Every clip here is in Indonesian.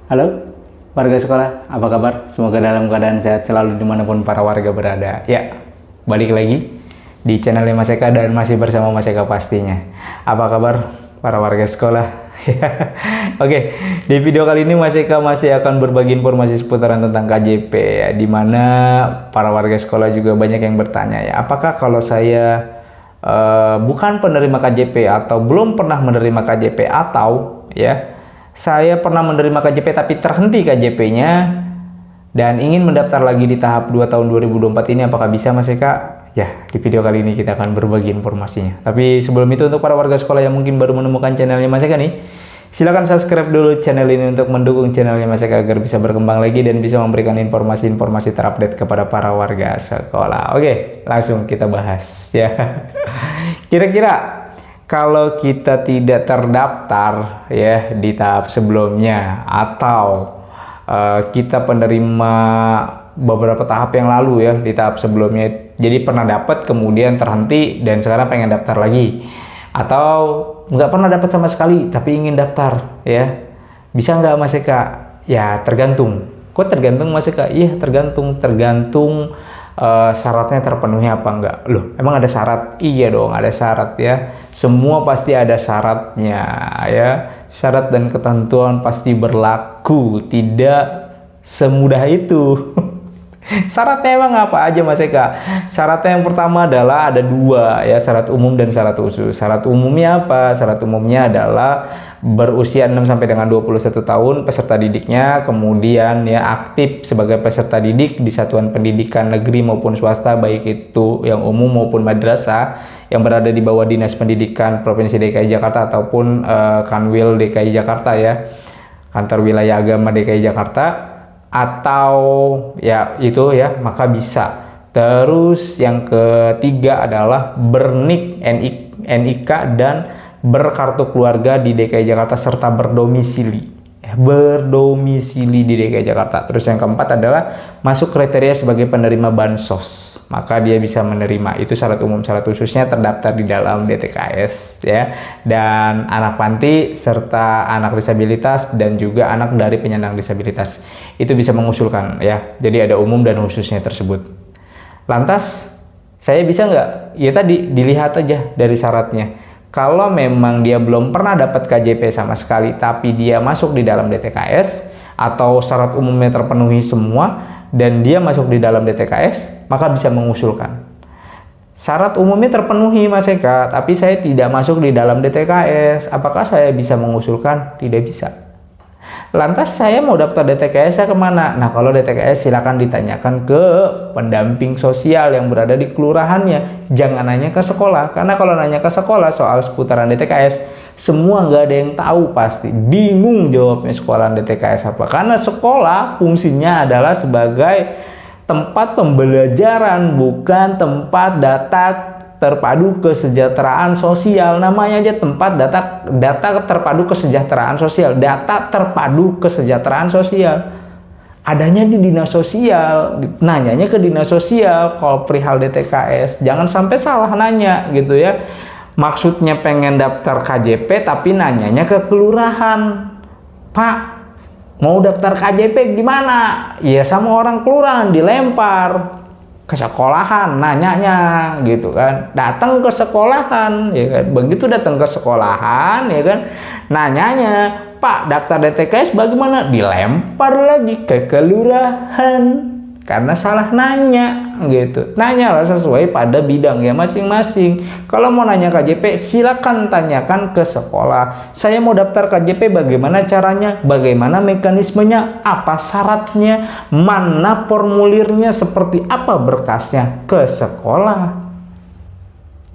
Halo, warga sekolah, apa kabar? Semoga dalam keadaan sehat selalu dimanapun para warga berada. Ya, balik lagi di channel Mas Eka dan masih bersama Mas Eka pastinya. Apa kabar para warga sekolah? Oke, di video kali ini Mas Eka masih akan berbagi informasi seputaran tentang KJP ya, dimana para warga sekolah juga banyak yang bertanya ya, apakah kalau saya bukan penerima KJP atau belum pernah menerima KJP atau ya saya pernah menerima KJP tapi terhenti KJP-nya dan ingin mendaftar lagi di tahap 2 tahun 2024 ini, apakah bisa Mas Eka? Ya, di video kali ini kita akan berbagi informasinya. Tapi sebelum itu, untuk para warga sekolah yang mungkin baru menemukan channelnya Mas Eka nih, silahkan subscribe dulu channel ini untuk mendukung channelnya Mas Eka agar bisa berkembang lagi dan bisa memberikan informasi-informasi terupdate kepada para warga sekolah. Oke, langsung kita bahas ya. Kira-kira kalau kita tidak terdaftar ya di tahap sebelumnya atau kita penerima beberapa tahap yang lalu ya di tahap sebelumnya, jadi pernah dapat kemudian terhenti dan sekarang pengen daftar lagi, atau nggak pernah dapat sama sekali tapi ingin daftar ya, bisa nggak Mas Eka? Ya tergantung. Kok tergantung Mas Eka? Iya tergantung syaratnya terpenuhi apa enggak. Loh, emang ada syarat? Iya dong, ada syarat ya. Semua pasti ada syaratnya ya. Syarat dan ketentuan pasti berlaku, tidak semudah itu. Syaratnya emang apa aja Mas Eka? Syaratnya yang pertama adalah ada dua ya, syarat umum dan syarat khusus. Syarat umumnya apa? Syarat umumnya adalah berusia 6 sampai dengan 21 tahun peserta didiknya, kemudian ya aktif sebagai peserta didik di satuan pendidikan negeri maupun swasta, baik itu yang umum maupun madrasah yang berada di bawah Dinas Pendidikan Provinsi DKI Jakarta ataupun Kanwil DKI Jakarta ya, Kantor Wilayah Agama DKI Jakarta, atau ya itu ya, maka bisa. Terus yang ketiga adalah bernik NIK dan berkartu keluarga di DKI Jakarta serta berdomisili di DKI Jakarta. Terus yang keempat adalah masuk kriteria sebagai penerima bansos, maka dia bisa menerima. Itu syarat umum. Syarat khususnya terdaftar di dalam DTKS ya, dan anak panti serta anak disabilitas dan juga anak dari penyandang disabilitas itu bisa mengusulkan ya. Jadi ada umum dan khususnya tersebut. Lantas saya bisa nggak? Ya tadi dilihat aja dari syaratnya. Kalau memang dia belum pernah dapat KJP sama sekali tapi dia masuk di dalam DTKS atau syarat umumnya terpenuhi semua dan dia masuk di dalam DTKS, maka bisa mengusulkan. Syarat umumnya terpenuhi Mas Eka, tapi saya tidak masuk di dalam DTKS, apakah saya bisa mengusulkan? Tidak bisa. Lantas saya mau daftar DTKS saya kemana? Nah, kalau DTKS silakan ditanyakan ke pendamping sosial yang berada di kelurahannya. Jangan nanya ke sekolah, karena kalau nanya ke sekolah soal seputaran DTKS, semua nggak ada yang tahu, pasti bingung jawabnya sekolah DTKS apa. Karena sekolah fungsinya adalah sebagai tempat pembelajaran, bukan tempat data terpadu kesejahteraan sosial. Namanya aja tempat data terpadu kesejahteraan sosial, data terpadu kesejahteraan sosial. Adanya di dinas sosial, nanyanya ke dinas sosial kalau perihal DTKS. Jangan sampai salah nanya gitu ya. Maksudnya pengen daftar KJP tapi nanyanya ke kelurahan. Pak, mau daftar KJP gimana? Ya sama orang kelurahan, dilempar ke sekolahan nanyanya gitu kan. Datang ke sekolahan ya kan, begitu datang ke sekolahan ya kan, nanyanya, Pak daftar DTKS bagaimana? Dilempar lagi ke kelurahan karena salah nanya gitu. Nanyalah sesuai pada bidangnya masing-masing. Kalau mau nanya KJP silakan tanyakan ke sekolah. Saya mau daftar KJP, bagaimana caranya, bagaimana mekanismenya, apa syaratnya, mana formulirnya, seperti apa berkasnya, ke sekolah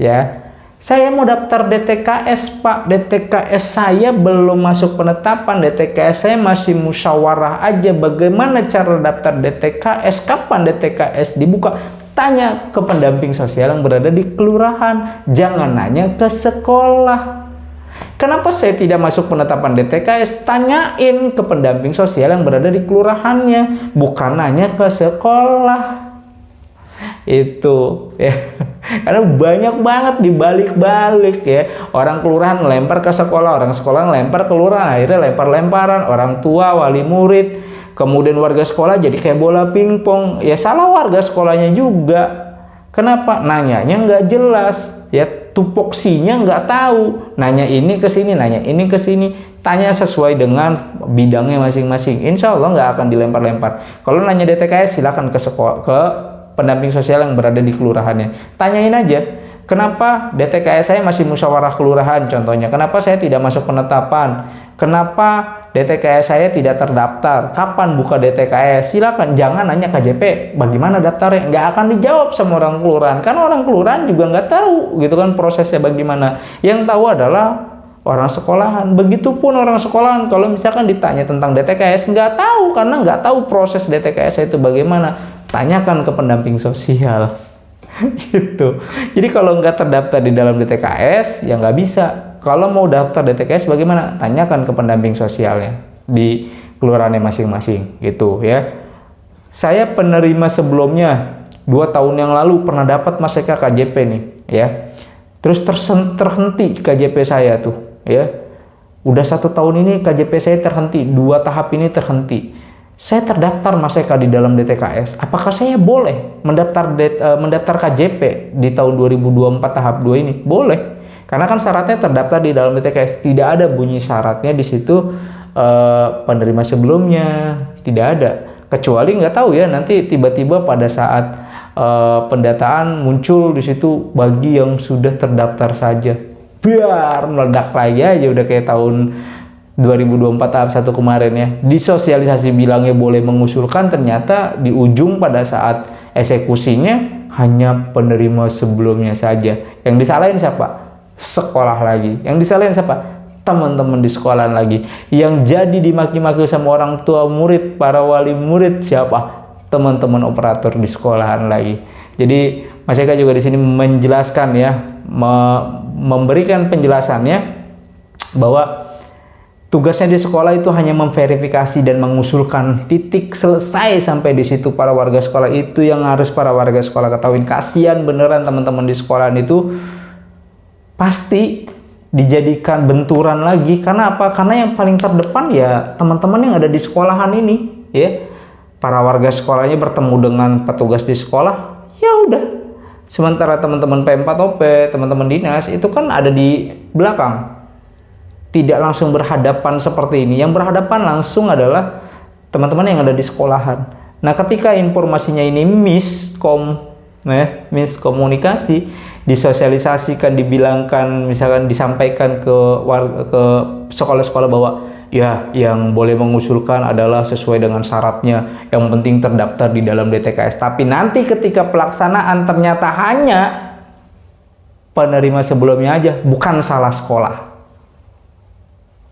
ya. Saya mau daftar DTKS Pak, DTKS saya belum masuk penetapan, DTKS saya masih musyawarah aja, bagaimana cara daftar DTKS, kapan DTKS dibuka? Tanya ke pendamping sosial yang berada di kelurahan, jangan nanya ke sekolah. Kenapa saya tidak masuk penetapan DTKS? Tanyain ke pendamping sosial yang berada di kelurahannya, bukan nanya ke sekolah. Itu ya. Karena banyak banget dibalik-balik ya. Orang kelurahan ngelempar ke sekolah, orang sekolah ngelempar ke kelurahan, akhirnya lempar-lemparan, orang tua, wali murid, kemudian warga sekolah jadi kayak bola pingpong. Ya salah warga sekolahnya juga. Kenapa? Nanyanya nggak jelas ya, tupoksinya nggak tahu. Nanya ini ke sini, nanya ini ke sini. Tanya sesuai dengan bidangnya masing-masing. Insya Allah nggak akan dilempar-lempar. Kalau nanya DTKS silakan ke sekolah, ke pendamping sosial yang berada di kelurahannya. Tanyain aja, kenapa DTKS saya masih musyawarah kelurahan contohnya? Kenapa saya tidak masuk penetapan? Kenapa DTKS saya tidak terdaftar? Kapan buka DTKS? Silakan, jangan nanya KJP, bagaimana daftarnya? Nggak akan dijawab sama orang kelurahan, karena orang kelurahan juga nggak tahu gitu kan prosesnya bagaimana. Yang tahu adalah orang sekolahan. Begitupun orang sekolahan, kalau misalkan ditanya tentang DTKS, nggak tahu, karena nggak tahu proses DTKS itu bagaimana. Tanyakan ke pendamping sosial. Gitu. Jadi kalau nggak terdaftar di dalam DTKS, ya nggak bisa. Kalau mau daftar DTKS bagaimana? Tanyakan ke pendamping sosialnya di kelurahannya masing-masing, gitu ya. Saya penerima sebelumnya 2 tahun yang lalu pernah dapat Mas Eka KJP nih, ya. Terus terhenti KJP saya tuh, ya. Udah 1 tahun ini KJP saya terhenti, 2 tahap ini terhenti. Saya terdaftar Mas Eka di dalam DTKS. Apakah saya boleh mendaftar KJP di tahun 2024 tahap 2 ini? Boleh. Karena kan syaratnya terdaftar di dalam DTKS. Tidak ada bunyi syaratnya di situ penerima sebelumnya. Tidak ada. Kecuali nggak tahu ya, nanti tiba-tiba pada saat pendataan muncul di situ bagi yang sudah terdaftar saja. Biar meledak lagi aja, udah kayak tahun 2024 tahap 1 kemarin ya. Disosialisasi bilangnya boleh mengusulkan, ternyata di ujung pada saat eksekusinya hanya penerima sebelumnya saja. Yang disalahin siapa? Sekolah lagi. Yang disalahin siapa? Teman-teman di sekolah lagi. Yang jadi dimaki-maki sama orang tua murid, para wali murid siapa? Teman-teman operator di sekolahan lagi. Jadi Mas Eka juga di sini menjelaskan ya, memberikan penjelasannya bahwa tugasnya di sekolah itu hanya memverifikasi dan mengusulkan, titik, selesai sampai di situ. Para warga sekolah itu yang harus para warga sekolah ketahuin. Kasihan beneran teman-teman di sekolahan itu pasti dijadikan benturan lagi. Karena apa? Karena yang paling terdepan ya teman-teman yang ada di sekolahan ini, ya. Para warga sekolahnya bertemu dengan petugas di sekolah, ya udah. Sementara teman-teman P4OP, teman-teman dinas itu kan ada di belakang. Tidak langsung berhadapan seperti ini. Yang berhadapan langsung adalah teman-teman yang ada di sekolahan. Nah, ketika informasinya ini miskomunikasi, disosialisasikan, dibilangkan, misalkan disampaikan ke sekolah-sekolah bahwa ya yang boleh mengusulkan adalah sesuai dengan syaratnya, yang penting terdaftar di dalam DTKS. Tapi nanti ketika pelaksanaan ternyata hanya penerima sebelumnya aja, bukan salah sekolah.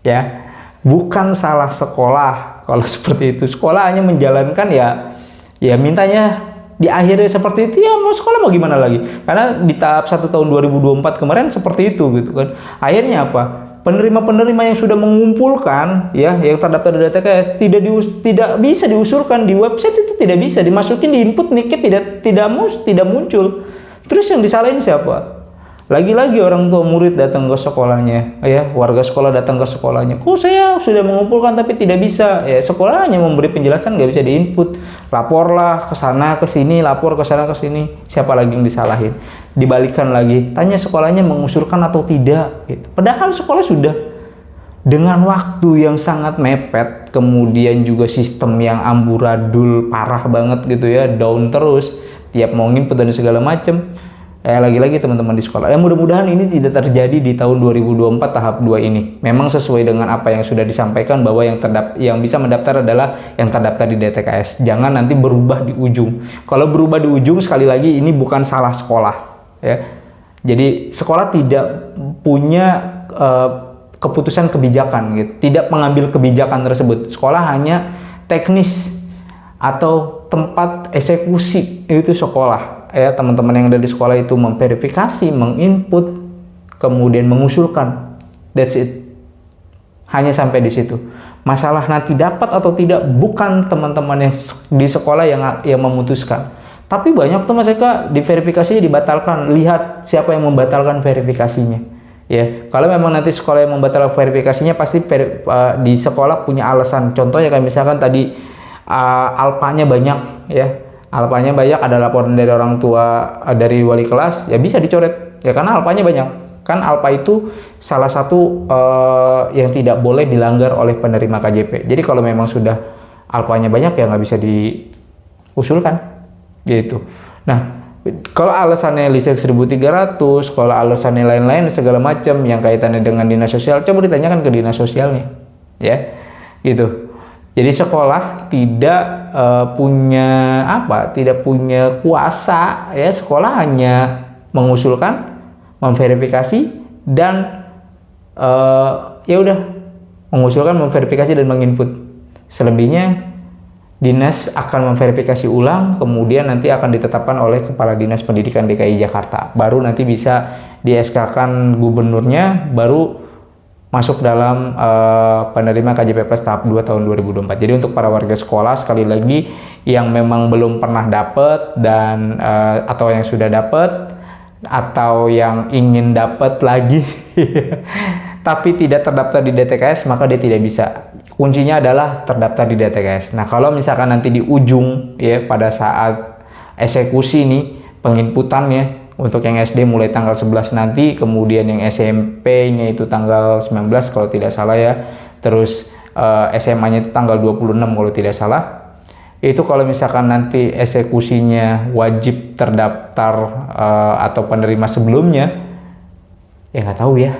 Ya, bukan salah sekolah. Kalau seperti itu, sekolah hanya menjalankan ya mintanya di akhirnya seperti itu, ya mau sekolah mau gimana lagi? Karena di tahap 1 tahun 2024 kemarin seperti itu gitu kan. Akhirnya apa? Penerima-penerima yang sudah mengumpulkan ya, yang terdaftar di DTKS tidak bisa diusulkan di website, itu tidak bisa dimasukin, di input nikit tidak muncul. Terus yang disalahin siapa? Lagi-lagi orang tua murid datang ke sekolahnya, ya, warga sekolah datang ke sekolahnya. Kok saya sudah mengumpulkan tapi tidak bisa? Ya, sekolah hanya memberi penjelasan, nggak bisa diinput. Laporlah ke sana ke sini, lapor ke sana ke sini. Siapa lagi yang disalahin? Dibalikan lagi, tanya sekolahnya mengusulkan atau tidak. Gitu. Padahal sekolah sudah dengan waktu yang sangat mepet, kemudian juga sistem yang amburadul parah banget gitu ya, down terus, tiap mau nginput dan segala macem. Lagi-lagi teman-teman di sekolah. Mudah-mudahan ini tidak terjadi di tahun 2024 tahap 2 ini. Memang sesuai dengan apa yang sudah disampaikan bahwa yang bisa mendaftar adalah yang terdaftar di DTKS. Jangan nanti berubah di ujung. Kalau berubah di ujung, sekali lagi ini bukan salah sekolah, ya. Jadi sekolah tidak punya keputusan kebijakan gitu. Tidak mengambil kebijakan tersebut. Sekolah hanya teknis atau tempat eksekusi, itu sekolah. Ya, teman-teman yang ada di sekolah itu memverifikasi, menginput, kemudian mengusulkan. That's it. Hanya sampai di situ. Masalah nanti dapat atau tidak bukan teman-teman yang di sekolah yang memutuskan, Tapi banyak tuh Mas Eka diverifikasinya dibatalkan. Lihat siapa yang membatalkan verifikasinya. Ya, kalau memang nanti sekolah yang membatalkan verifikasinya pasti di sekolah punya alasan. Contohnya kayak misalkan tadi alpanya banyak ya. Alpanya banyak, ada laporan dari orang tua, dari wali kelas, ya bisa dicoret. Ya karena alpanya banyak. Kan alpa itu salah satu yang tidak boleh dilanggar oleh penerima KJP. Jadi kalau memang sudah alpanya banyak ya nggak bisa diusulkan gitu. Nah, kalau alasannya listrik 1.300, kalau alasannya lain-lain segala macam yang kaitannya dengan dinas sosial, coba ditanyakan ke dinas sosialnya, ya, gitu. Jadi sekolah tidak tidak punya kuasa, ya. Sekolah hanya mengusulkan, memverifikasi, dan ya udah, mengusulkan, memverifikasi dan menginput. Selebihnya dinas akan memverifikasi ulang, kemudian nanti akan ditetapkan oleh Kepala Dinas Pendidikan DKI Jakarta. Baru nanti bisa di SK-kan gubernurnya, baru masuk dalam penerima KJP Plus tahap 2 tahun 2024. Jadi untuk para warga sekolah, sekali lagi, yang memang belum pernah dapat dan atau yang sudah dapat atau yang ingin dapat lagi tapi tidak terdaftar di DTKS, maka dia tidak bisa. Kuncinya adalah terdaftar di DTKS. Nah, kalau misalkan nanti di ujung ya pada saat eksekusi nih penginputannya untuk yang SD mulai tanggal 11 nanti, kemudian yang SMP-nya itu tanggal 19 kalau tidak salah ya. Terus SMA-nya itu tanggal 26 kalau tidak salah. Itu kalau misalkan nanti eksekusinya wajib terdaftar atau penerima sebelumnya, ya nggak tahu ya.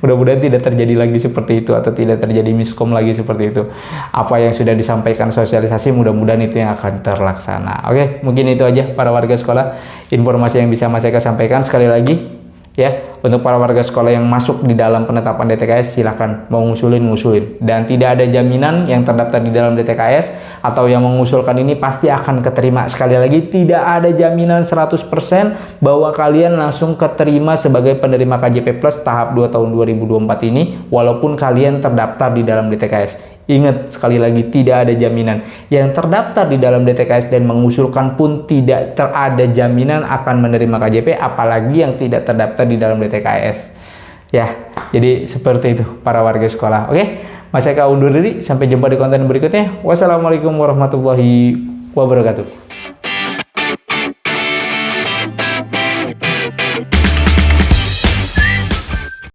Mudah-mudahan tidak terjadi lagi seperti itu atau tidak terjadi miskom lagi seperti itu. Apa yang sudah disampaikan sosialisasi, mudah-mudahan itu yang akan terlaksana. Oke, mungkin itu aja para warga sekolah informasi yang bisa Mas Eka sampaikan. Sekali lagi ya, untuk para warga sekolah yang masuk di dalam penetapan DTKS, silakan mau ngusulin, dan tidak ada jaminan yang terdaftar di dalam DTKS atau yang mengusulkan ini pasti akan keterima. Sekali lagi, tidak ada jaminan 100% bahwa kalian langsung keterima sebagai penerima KJP Plus tahap 2 tahun 2024 ini walaupun kalian terdaftar di dalam DTKS. Ingat sekali lagi, tidak ada jaminan. Yang terdaftar di dalam DTKS dan mengusulkan pun tidak ada jaminan akan menerima KJP, apalagi yang tidak terdaftar di dalam DTKS. Ya, jadi seperti itu para warga sekolah. Oke, Mas Eka undur diri. Sampai jumpa di konten berikutnya. Wassalamualaikum warahmatullahi wabarakatuh.